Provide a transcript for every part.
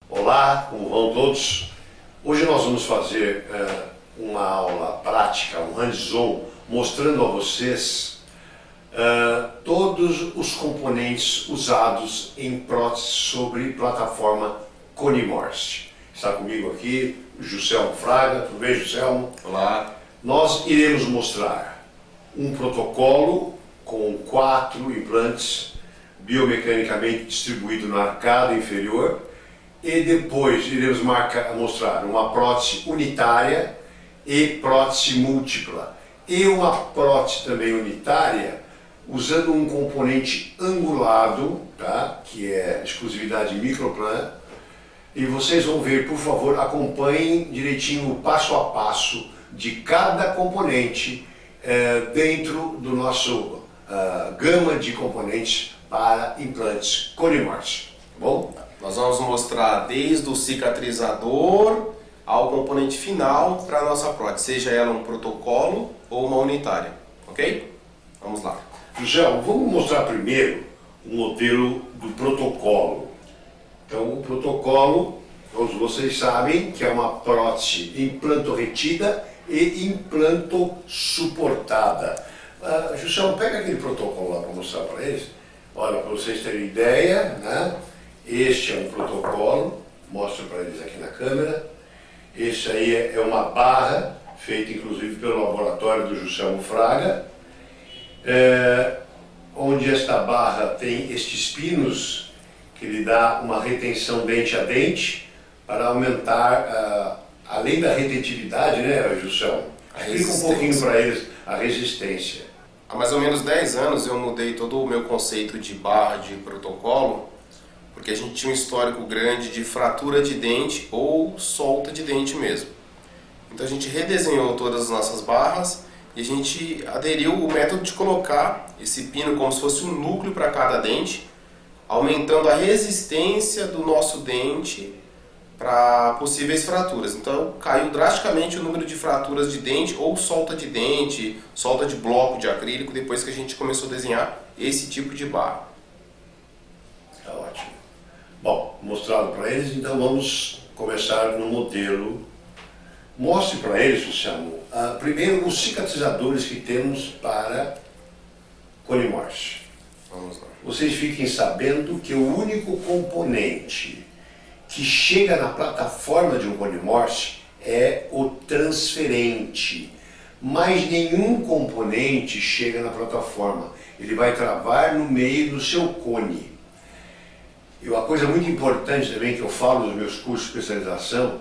Olá, como vão todos? Hoje nós vamos fazer uma aula prática, um hands-on, mostrando a vocês todos os componentes usados em próteses sobre plataforma Cone-Morse. Está comigo aqui o Juscelmo Fraga. Tudo bem, Juscelmo? Olá. Nós iremos mostrar um protocolo com 4 implantes biomecanicamente distribuídos na arcada inferior, e depois iremos mostrar uma prótese unitária e prótese múltipla, e uma prótese também unitária usando um componente angulado, tá? Que é exclusividade Microplan. E vocês vão ver, por favor, acompanhem direitinho o passo a passo de cada componente dentro do nosso gama de componentes para implantes Cone-Morse, tá bom? Nós vamos mostrar desde o cicatrizador ao componente final para a nossa prótese, seja ela um protocolo ou uma unitária, ok? Vamos lá. Juscelmo, vamos mostrar primeiro o modelo do protocolo. Então, o protocolo, todos vocês sabem que é uma prótese implanto-retida e implanto-suportada. Juscelmo, pega aquele protocolo lá para mostrar para eles. Olha, para vocês terem ideia, né? Este é um protocolo, mostro para eles aqui na câmera. Este aí é uma barra, feita inclusive pelo laboratório do Juscelmo Fraga, onde esta barra tem estes pinos que lhe dá uma retenção dente a dente para aumentar, além da retentividade, né, Juscelmo? Explica um pouquinho para eles a resistência. Há mais ou menos 10 anos eu mudei todo o meu conceito de barra de protocolo, porque a gente tinha um histórico grande de fratura de dente ou solta de dente mesmo. Então a gente redesenhou todas as nossas barras e a gente aderiu o método de colocar esse pino como se fosse um núcleo para cada dente, aumentando a resistência do nosso dente para possíveis fraturas. Então caiu drasticamente o número de fraturas de dente ou solta de dente, solta de bloco de acrílico, depois que a gente começou a desenhar esse tipo de barra. Tá ótimo. Bom, mostrado para eles, então vamos começar no modelo. Mostre para eles, Juscelmo, primeiro os cicatrizadores que temos para Cone-Morse. Vamos lá. Vocês fiquem sabendo que o único componente que chega na plataforma de um Cone-Morse é o transferente. Mas nenhum componente chega na plataforma. Ele vai travar no meio do seu cone. E uma coisa muito importante também que eu falo nos meus cursos de especialização,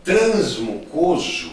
transmucoso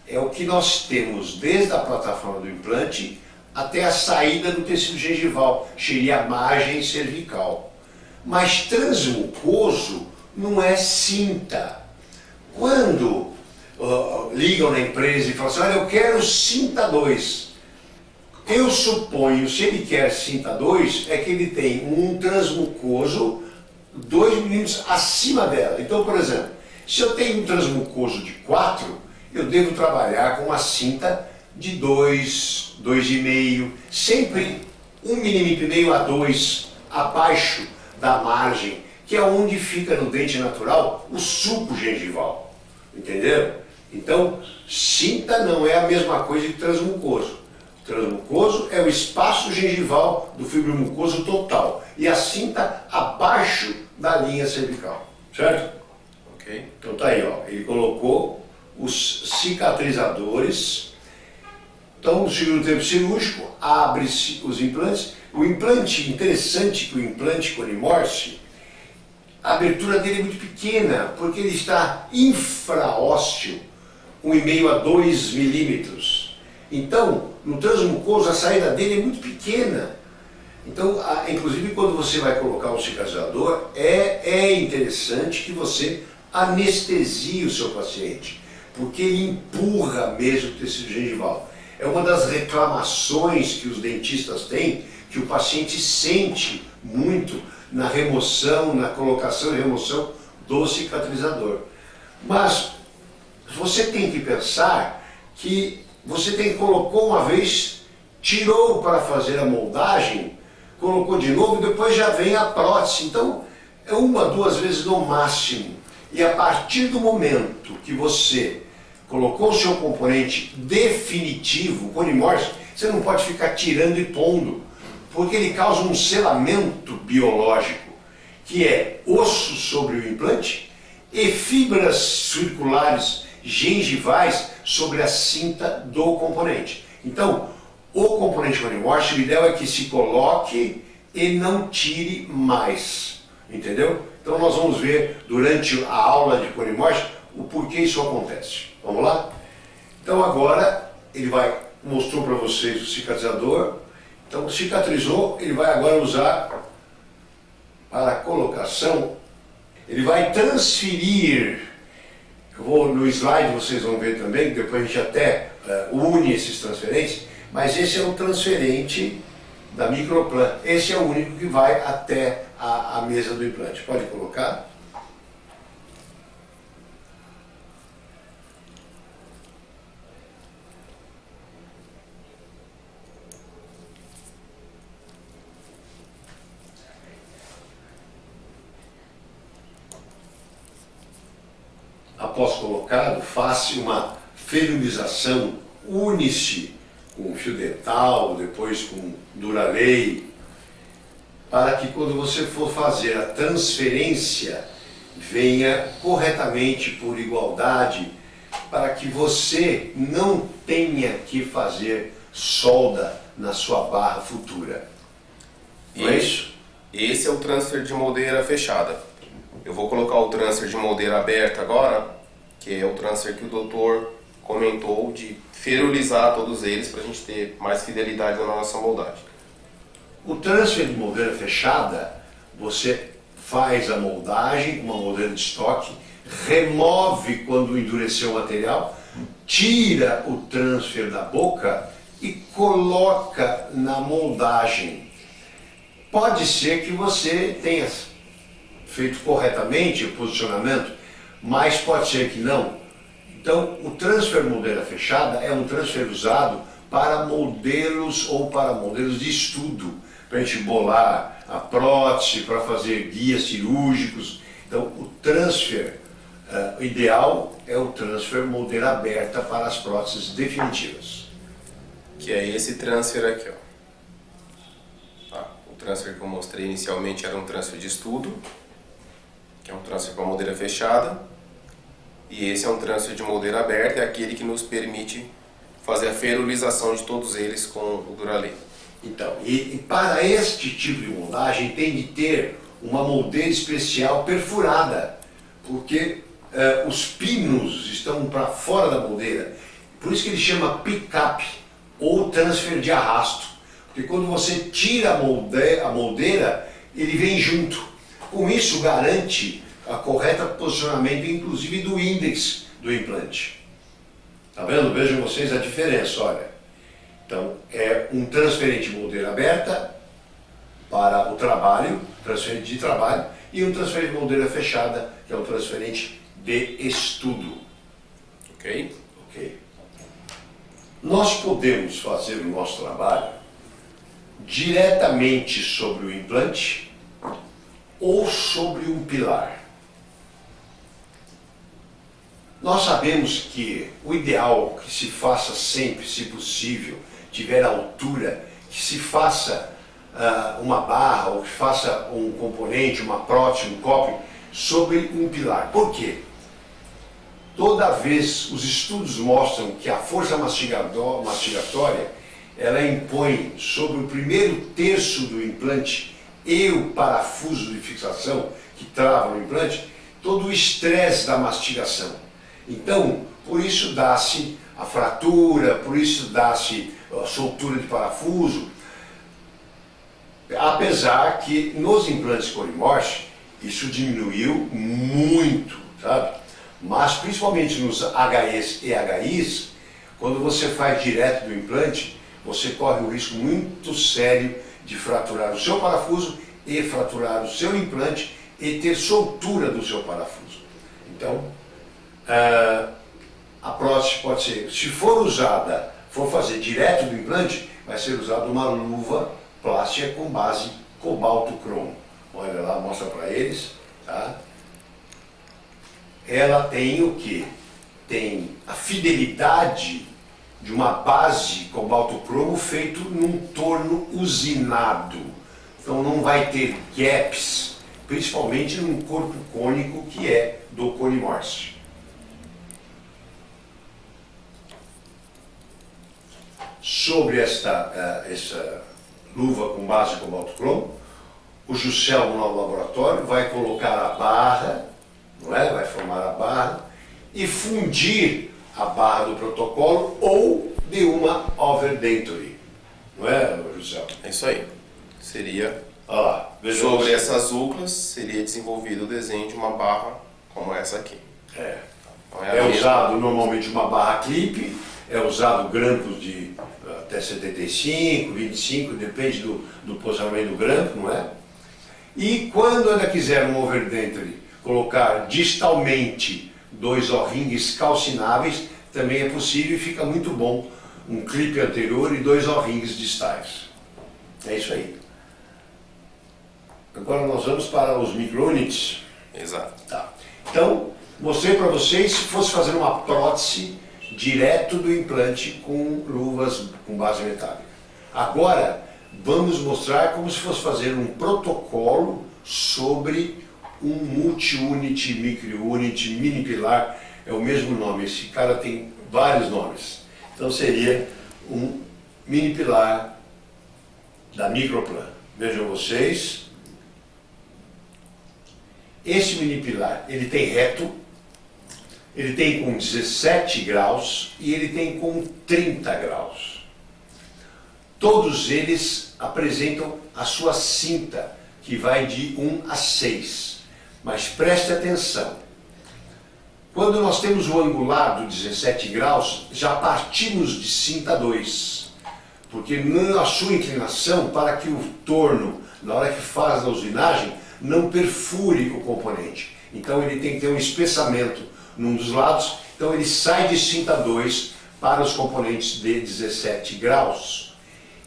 é o que nós temos desde a plataforma do implante até a saída do tecido gengival, seria a margem cervical. Mas transmucoso não é cinta. Quando ligam na empresa e falam assim, olha, eu quero cinta 2. Eu suponho, se ele quer cinta 2, é que ele tem um transmucoso 2 milímetros acima dela. Então, por exemplo, se eu tenho um transmucoso de 4, eu devo trabalhar com uma cinta de 2, 2,5, sempre 1,5 milímetro a 2 abaixo da margem, que é onde fica no dente natural o sulco gengival. Entenderam? Então, cinta não é a mesma coisa que transmucoso. Transmucoso é o espaço gengival do fibro mucoso total e a cinta abaixo da linha cervical, certo? Ok. Então tá aí, ó, ele colocou os cicatrizadores. Então, no segundo tempo cirúrgico, abre-se os implantes. O implante, interessante que o implante Cone-Morse, a abertura dele é muito pequena, porque ele está infraósseo, 1,5 a 2 milímetros. Então, no transmucoso, a saída dele é muito pequena. Então, inclusive, quando você vai colocar um cicatrizador, é interessante que você anestesie o seu paciente, porque ele empurra mesmo o tecido gengival. É uma das reclamações que os dentistas têm, que o paciente sente muito na remoção, na colocação e remoção do cicatrizador. Mas você tem que pensar que você colocou uma vez, tirou para fazer a moldagem, colocou de novo e depois já vem a prótese. Então, é uma, duas vezes no máximo. E a partir do momento que você colocou o seu componente definitivo, o cone morse, você não pode ficar tirando e pondo, porque ele causa um selamento biológico, que é osso sobre o implante e fibras circulares gengivais sobre a cinta do componente. Então, o componente cone morse, o ideal é que se coloque e não tire mais, entendeu? Então nós vamos ver durante a aula de cone morse o porquê isso acontece. Vamos lá? Então agora ele mostrou para vocês o cicatrizador. Então cicatrizou, ele vai agora usar para a colocação, ele vai transferir, no slide vocês vão ver também, depois a gente até une esses transferentes, mas esse é o transferente da Microplan. Esse é o único que vai até a mesa do implante. Pode colocar. Após colocado, faça uma ferilização, une-se com fio dental, depois com Duralay, para que quando você for fazer a transferência, venha corretamente por igualdade, para que você não tenha que fazer solda na sua barra futura. Não é isso? Esse é o transfer de moldeira fechada. Eu vou colocar o transfer de moldeira aberta agora, que é o transfer que o doutor comentou de ferulizar todos eles para a gente ter mais fidelidade na nossa moldagem. O transfer de moldeira fechada, você faz a moldagem, uma moldeira de estoque, remove quando endureceu o material, tira o transfer da boca e coloca na moldagem. Pode ser que você tenha feito corretamente o posicionamento, mas pode ser que não. Então, o transfer moldeira fechada é um transfer usado para modelos ou para modelos de estudo, para a gente bolar a prótese, para fazer guias cirúrgicos. Então, o transfer ideal é o transfer moldeira aberta para as próteses definitivas. Que é esse transfer aqui, ó. Tá? O transfer que eu mostrei inicialmente era um transfer de estudo, que é um transfer com a moldeira fechada. E esse é um transfer de moldeira aberta, é aquele que nos permite fazer a ferulização de todos eles com o Duralay. Então, e para este tipo de moldagem tem de ter uma moldeira especial perfurada, porque os pinos estão para fora da moldeira. Por isso que ele chama pick-up ou transfer de arrasto, porque quando você tira a moldeira, ele vem junto. Com isso garante a correta posicionamento, inclusive do índex do implante. Tá vendo? Vejam vocês a diferença, olha. Então, é um transferente moldeira aberta para o trabalho, transferente de trabalho, e um transferente moldeira fechada, que é um transferente de estudo. Ok? Ok. Nós podemos fazer o nosso trabalho diretamente sobre o implante ou sobre um pilar. Nós sabemos que o ideal que se faça sempre, se possível, tiver altura, que se faça uma barra ou que faça um componente, uma prótese, um coping sobre um pilar. Por quê? Toda vez os estudos mostram que a força mastigatória ela impõe sobre o primeiro terço do implante e o parafuso de fixação que trava o implante, todo o estresse da mastigação. Então, por isso dá-se a fratura, por isso dá-se a soltura de parafuso, apesar que nos implantes cone morse isso diminuiu muito, sabe? Mas principalmente nos HEs e HIs, quando você faz direto do implante, você corre um risco muito sério de fraturar o seu parafuso e fraturar o seu implante e ter soltura do seu parafuso. Então, a prótese pode ser, se for usada, for fazer direto do implante, vai ser usada uma luva plástica com base cobalto cromo. Olha lá, mostra para eles. tá? Ela tem o quê? Tem a fidelidade de uma base cobalto-cromo feito num torno usinado. Então não vai ter gaps, principalmente num corpo cônico que é do cone Morse. Sobre essa luva com base cobalto-cromo, o Juscelmo no laboratório vai colocar a barra, não é? Vai formar a barra e fundir a barra do protocolo ou de uma overdenture. Não é, Juscelmo? É isso aí. Seria, Olha lá, veja sobre você. essas úcleas, seria desenvolvido o desenho de uma barra como essa aqui. Então, a É mesma- usado normalmente uma barra clipe, é usado grampos de até 75, 25, depende do posicionamento do grampo, não é? E quando ela quiser um overdenture colocar distalmente dois O-rings calcináveis, também é possível e fica muito bom um clipe anterior e dois O-rings distais. É isso aí. Agora nós vamos para os micro-units. Exato. Tá. Então, mostrei para vocês se fosse fazer uma prótese direto do implante com luvas com base metálica. Agora, vamos mostrar como se fosse fazer um protocolo sobre um multi-unit, micro-unit, mini-pilar, é o mesmo nome, esse cara tem vários nomes. Então seria um mini-pilar da Microplan. Vejam vocês, esse mini-pilar, ele tem reto, ele tem com 17 graus e ele tem com 30 graus. Todos eles apresentam a sua cinta, que vai de 1 a 6. Mas preste atenção, quando nós temos o angulado 17 graus, já partimos de cinta 2, porque na sua inclinação, para que o torno, na hora que faz a usinagem, não perfure o componente. Então ele tem que ter um espessamento num dos lados, então ele sai de cinta 2 para os componentes de 17 graus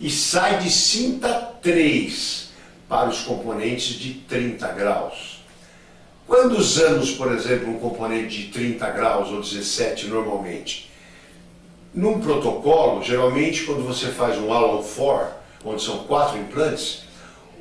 e sai de cinta 3 para os componentes de 30 graus. Quando usamos, por exemplo, um componente de 30 graus ou 17 normalmente, num protocolo, geralmente quando você faz um Allen 4, onde são 4 implantes,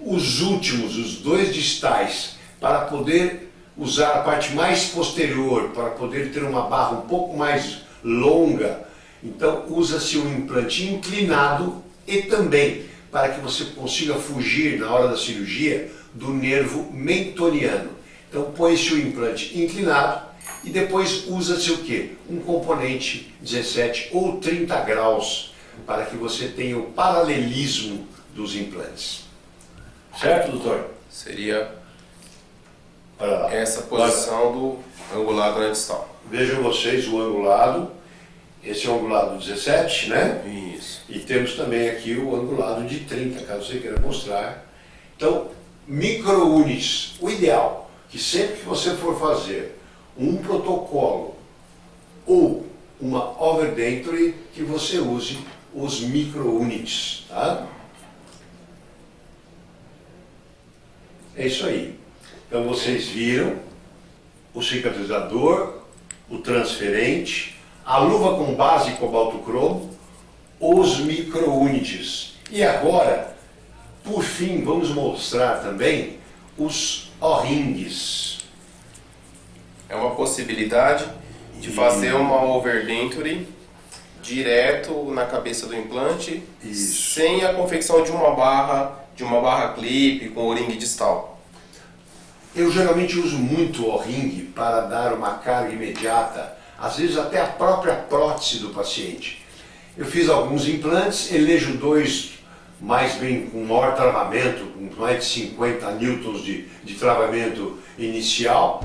os últimos, os dois distais, para poder usar a parte mais posterior, para poder ter uma barra um pouco mais longa, então usa-se um implante inclinado e também para que você consiga fugir na hora da cirurgia do nervo mentoniano. Então põe-se o implante inclinado e depois usa-se o quê? Um componente 17 ou 30 graus para que você tenha o paralelismo dos implantes. Certo, doutor? Seria Olha lá. essa posição do angulado na distal. Vejam vocês o angulado. Esse é o angulado 17, né? Isso. E temos também aqui o angulado de 30, caso você queira mostrar. Então, micro-units. O ideal, que sempre que você for fazer um protocolo ou uma overdenture, que você use os micro-units, tá? É isso aí. Então vocês viram o cicatrizador, o transferente, a luva com base cobalto-cromo, os micro-units. E agora, por fim, vamos mostrar também os O-rings. É uma possibilidade de fazer uma overdenture direto na cabeça do implante, Isso. sem a confecção de uma barra clip com o ring distal. Eu geralmente uso muito o O-ring para dar uma carga imediata, às vezes até a própria prótese do paciente. Eu fiz alguns implantes, elejo dois mais bem com maior travamento, com mais de 50 newtons de travamento inicial.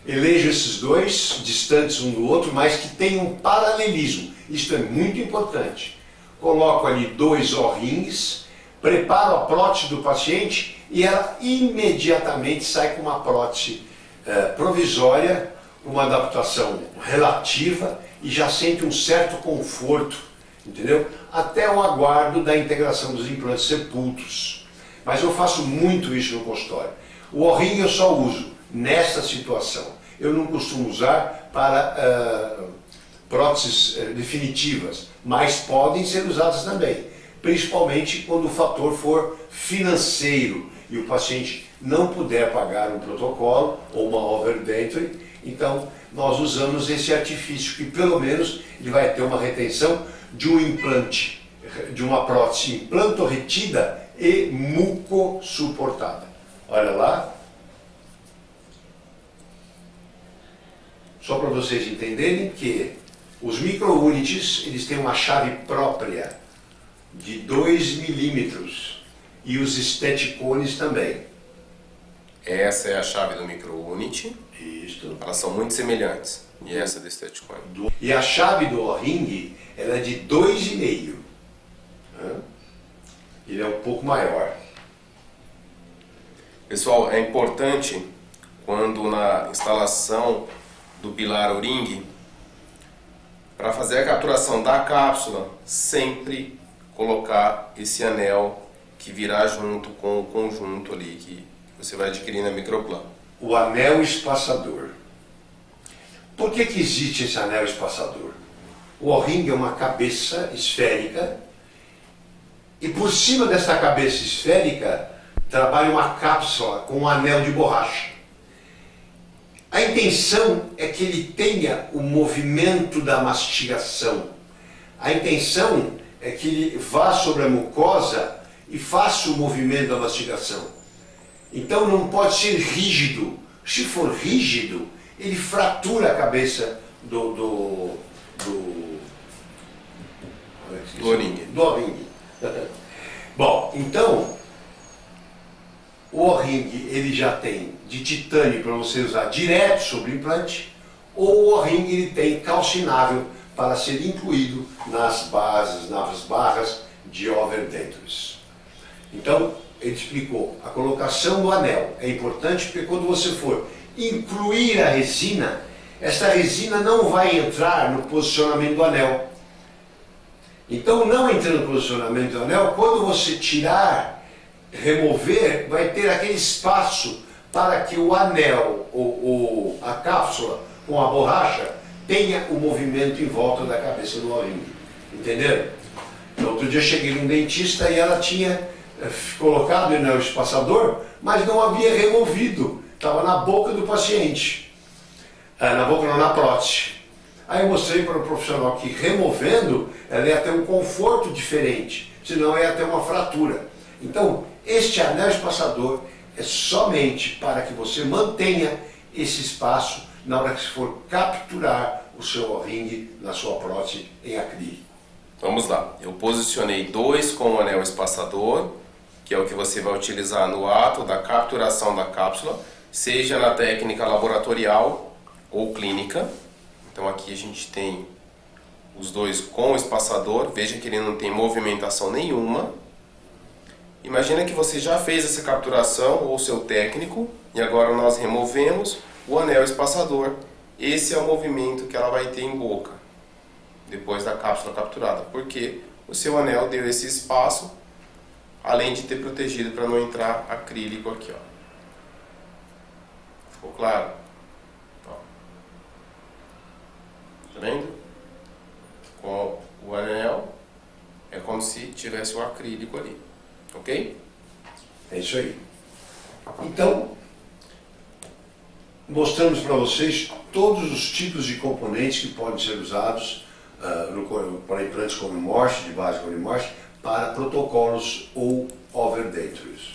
Elejo esses dois, distantes um do outro, mas que tenham um paralelismo. Isto é muito importante. Coloco ali dois O-rings, preparo a prótese do paciente e ela imediatamente sai com uma prótese provisória, uma adaptação relativa e já sente um certo conforto, entendeu? Até o aguardo da integração dos implantes sepultos. Mas eu faço muito isso no consultório. O O-ring eu só uso nessa situação. Eu não costumo usar para próteses definitivas, mas podem ser usadas também, principalmente quando o fator for financeiro e o paciente não puder pagar um protocolo ou uma overdenture. Então nós usamos esse artifício que pelo menos ele vai ter uma retenção de um implante, de uma prótese implantorretida e mucosuportada. Olha lá. Só para vocês entenderem que os micro-unities, eles têm uma chave própria de 2 milímetros e os esteticones também. Essa é a chave do micro-unit. Isto. Elas são muito semelhantes. E essa é do esteticone. E a chave do O-ring, ela é de 2,5. Ele é um pouco maior. Pessoal, é importante quando na instalação do pilar O-ring, para fazer a capturação da cápsula, sempre colocar esse anel que virá junto com o conjunto ali que você vai adquirir na Microplan. O anel espaçador. Por que existe esse anel espaçador? O O-ring é uma cabeça esférica e por cima dessa cabeça esférica trabalha uma cápsula com um anel de borracha. A intenção é que ele tenha o movimento da mastigação. A intenção é que ele vá sobre a mucosa e faça o movimento da mastigação. Então não pode ser rígido. Se for rígido, ele fratura a cabeça do O-ring. Bom, então o O-ring ele já tem de titânio para você usar direto sobre o implante, ou o O-ring ele tem calcinável para ser incluído nas bases, nas barras de overdentures. Então ele explicou, a colocação do anel é importante porque quando você for incluir a resina, essa resina não vai entrar no posicionamento do anel. Então, não entrando no posicionamento do anel, quando você tirar, remover, vai ter aquele espaço para que o anel, a cápsula com a borracha, tenha o movimento em volta da cabeça do O-ring. Entenderam? Então, outro dia eu cheguei num dentista e ela tinha colocado o anel espaçador, mas não havia removido. Estava na boca do paciente. Na boca não, na prótese. Aí eu mostrei para o profissional que removendo, ela ia ter um conforto diferente, senão ia ter uma fratura. Então, este anel espaçador é somente para que você mantenha esse espaço na hora que se for capturar o seu O-ring na sua prótese em acrílico. Vamos lá, eu posicionei 2 com o anel espaçador, que é o que você vai utilizar no ato da capturação da cápsula, seja na técnica laboratorial ou clínica. Então aqui a gente tem os 2 com o espaçador, veja que ele não tem movimentação nenhuma. Imagina que você já fez essa capturação, ou seu técnico, e agora nós removemos o anel espaçador. Esse é o movimento que ela vai ter em boca, depois da cápsula capturada, porque o seu anel deu esse espaço, além de ter protegido para não entrar acrílico aqui, ó. Ficou claro? Ó. Tá vendo? Com o anel é como se tivesse um acrílico ali, ok? É isso aí. Então, mostramos para vocês todos os tipos de componentes que podem ser usados para implantes como Morse, de base como Morse, para protocolos ou overdentures.